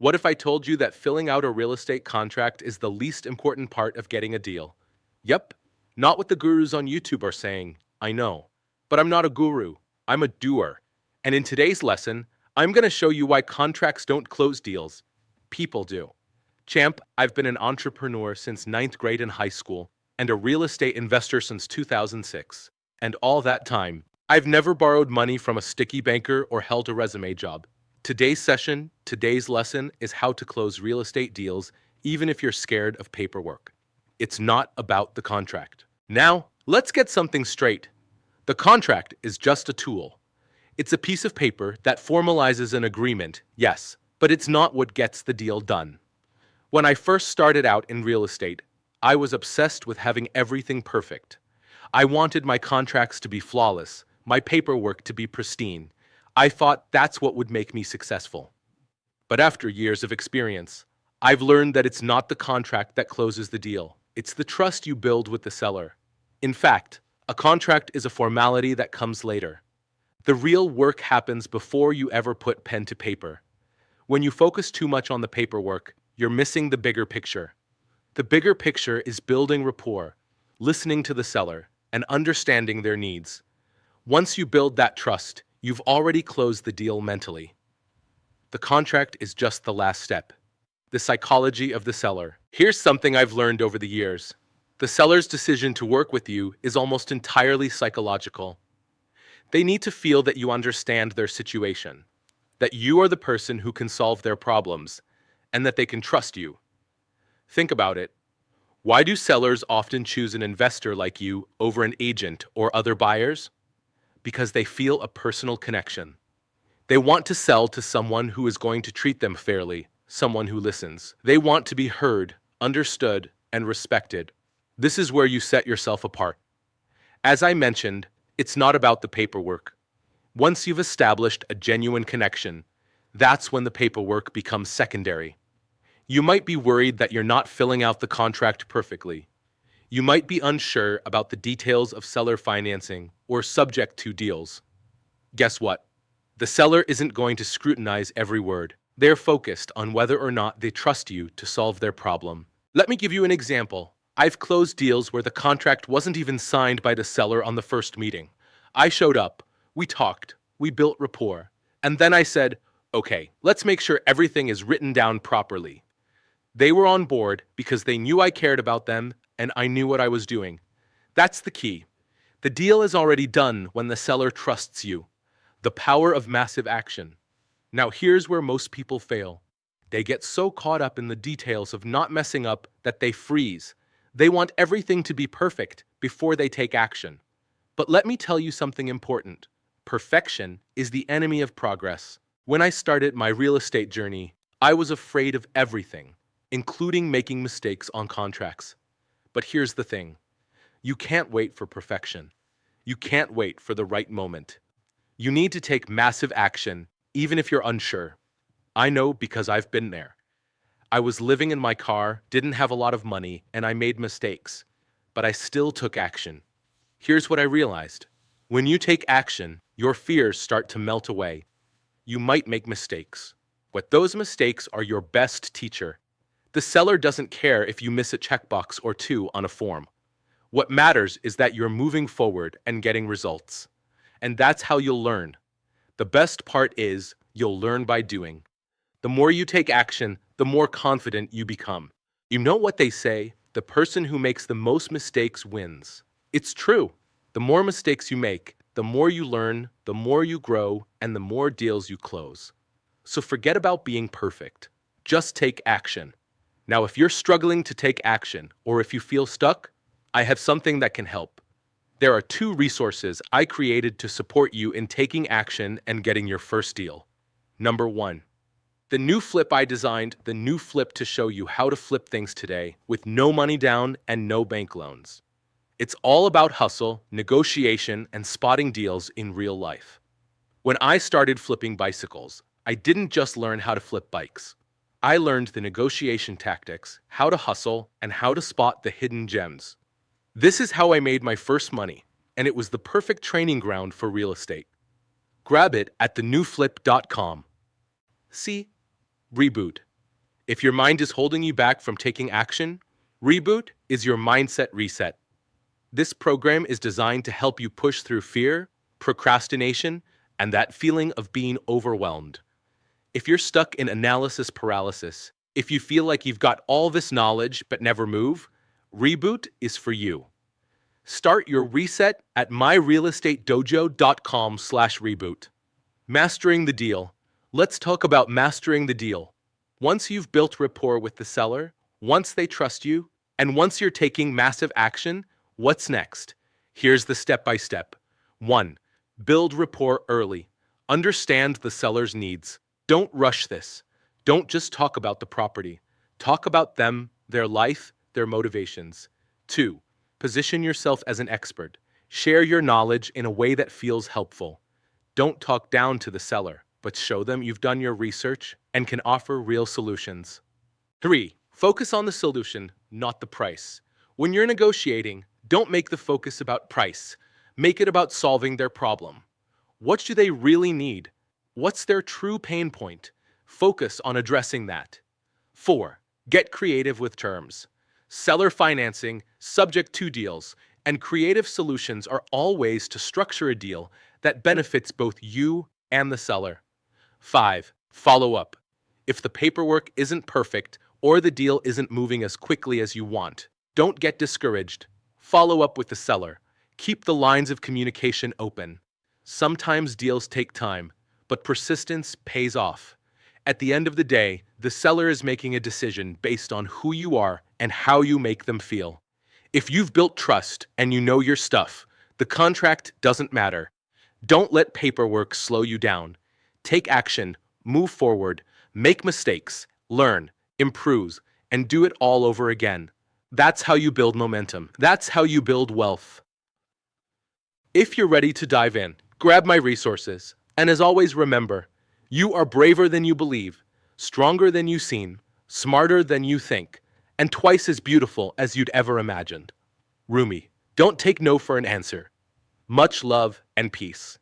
What if I told you that filling out a real estate contract is the least important part of getting a deal? Yep, not what the gurus on YouTube are saying, I know. But I'm not a guru, I'm a doer. And in today's lesson, I'm going to show you why contracts don't close deals. People do. Champ, I've been an entrepreneur since ninth grade in high school and a real estate investor since 2006. And all that time, I've never borrowed money from a sticky banker or held a resume job. Today's lesson is how to close real estate deals even if you're scared of paperwork. It's not about the contract. Now, let's get something straight. The contract is just a tool. It's a piece of paper that formalizes an agreement, yes, but it's not what gets the deal done. When I first started out in real estate, I was obsessed with having everything perfect. I wanted my contracts to be flawless, my paperwork to be pristine. I thought that's what would make me successful. But after years of experience, I've learned that it's not the contract that closes the deal. It's the trust you build with the seller. In fact, a contract is a formality that comes later. The real work happens before you ever put pen to paper. When you focus too much on the paperwork, you're missing the bigger picture. The bigger picture is building rapport, listening to the seller, and understanding their needs. Once you build that trust, you've already closed the deal mentally. The contract is just the last step. The psychology of the seller. Here's something I've learned over the years. The seller's decision to work with you is almost entirely psychological. They need to feel that you understand their situation, that you are the person who can solve their problems, and that they can trust you. Think about it. Why do sellers often choose an investor like you over an agent or other buyers? Because they feel a personal connection. They want to sell to someone who is going to treat them fairly, someone who listens. They want to be heard, understood, and respected. This is where you set yourself apart. As I mentioned, it's not about the paperwork. Once you've established a genuine connection, that's when the paperwork becomes secondary. You might be worried that you're not filling out the contract perfectly. You might be unsure about the details of seller financing or subject to deals. Guess what? The seller isn't going to scrutinize every word. They're focused on whether or not they trust you to solve their problem. Let me give you an example. I've closed deals where the contract wasn't even signed by the seller on the first meeting. I showed up, we talked, we built rapport, and then I said, okay, let's make sure everything is written down properly. They were on board because they knew I cared about them and I knew what I was doing. That's the key. The deal is already done when the seller trusts you. The power of massive action. Now here's where most people fail. They get so caught up in the details of not messing up that they freeze. They want everything to be perfect before they take action. But let me tell you something important. Perfection is the enemy of progress. When I started my real estate journey, I was afraid of everything, including making mistakes on contracts. But here's the thing. You can't wait for perfection. You can't wait for the right moment. You need to take massive action, even if you're unsure. I know because I've been there. I was living in my car, didn't have a lot of money, and I made mistakes. But I still took action. Here's what I realized. When you take action, your fears start to melt away. You might make mistakes, but those mistakes are your best teacher. The seller doesn't care if you miss a checkbox or two on a form. What matters is that you're moving forward and getting results. And that's how you'll learn. The best part is you'll learn by doing. The more you take action, the more confident you become. You know what they say, the person who makes the most mistakes wins. It's true. The more mistakes you make, the more you learn, the more you grow, and the more deals you close. So forget about being perfect. Just take action. Now, if you're struggling to take action, or if you feel stuck, I have something that can help. There are 2 resources I created to support you in taking action and getting your first deal. Number 1. The new flip I designed, the new flip to show you how to flip things today with no money down and no bank loans. It's all about hustle, negotiation, and spotting deals in real life. When I started flipping bicycles, I didn't just learn how to flip bikes. I learned the negotiation tactics, how to hustle, and how to spot the hidden gems. This is how I made my first money, and it was the perfect training ground for real estate. Grab it at thenewflip.com. See? Reboot. If your mind is holding you back from taking action, Reboot is your mindset reset. This program is designed to help you push through fear, procrastination, and that feeling of being overwhelmed. If you're stuck in analysis paralysis, if you feel like you've got all this knowledge but never move, Reboot is for you. Start your reset at myrealestatedojo.com/reboot. Mastering the deal. Let's talk about mastering the deal. Once you've built rapport with the seller, once they trust you, and once you're taking massive action, what's next? Here's the step-by-step. 1. Build rapport early. Understand the seller's needs. Don't rush this. Don't just talk about the property. Talk about them, their life, their motivations. 2. Position yourself as an expert. Share your knowledge in a way that feels helpful. Don't talk down to the seller, but show them you've done your research and can offer real solutions. 3. Focus on the solution, not the price. When you're negotiating, don't make the focus about price. Make it about solving their problem. What do they really need? What's their true pain point? Focus on addressing that. 4. Get creative with terms. Seller financing, subject to deals, and creative solutions are all ways to structure a deal that benefits both you and the seller. 5. Follow up. If the paperwork isn't perfect or the deal isn't moving as quickly as you want, don't get discouraged. Follow up with the seller. Keep the lines of communication open. Sometimes deals take time, but persistence pays off. At the end of the day, the seller is making a decision based on who you are and how you make them feel. If you've built trust and you know your stuff, the contract doesn't matter. Don't let paperwork slow you down. Take action, move forward, make mistakes, learn, improve, and do it all over again. That's how you build momentum. That's how you build wealth. If you're ready to dive in, grab my resources. And as always, remember, you are braver than you believe, stronger than you seem, smarter than you think, and twice as beautiful as you'd ever imagined. Rumi, don't take no for an answer. Much love and peace.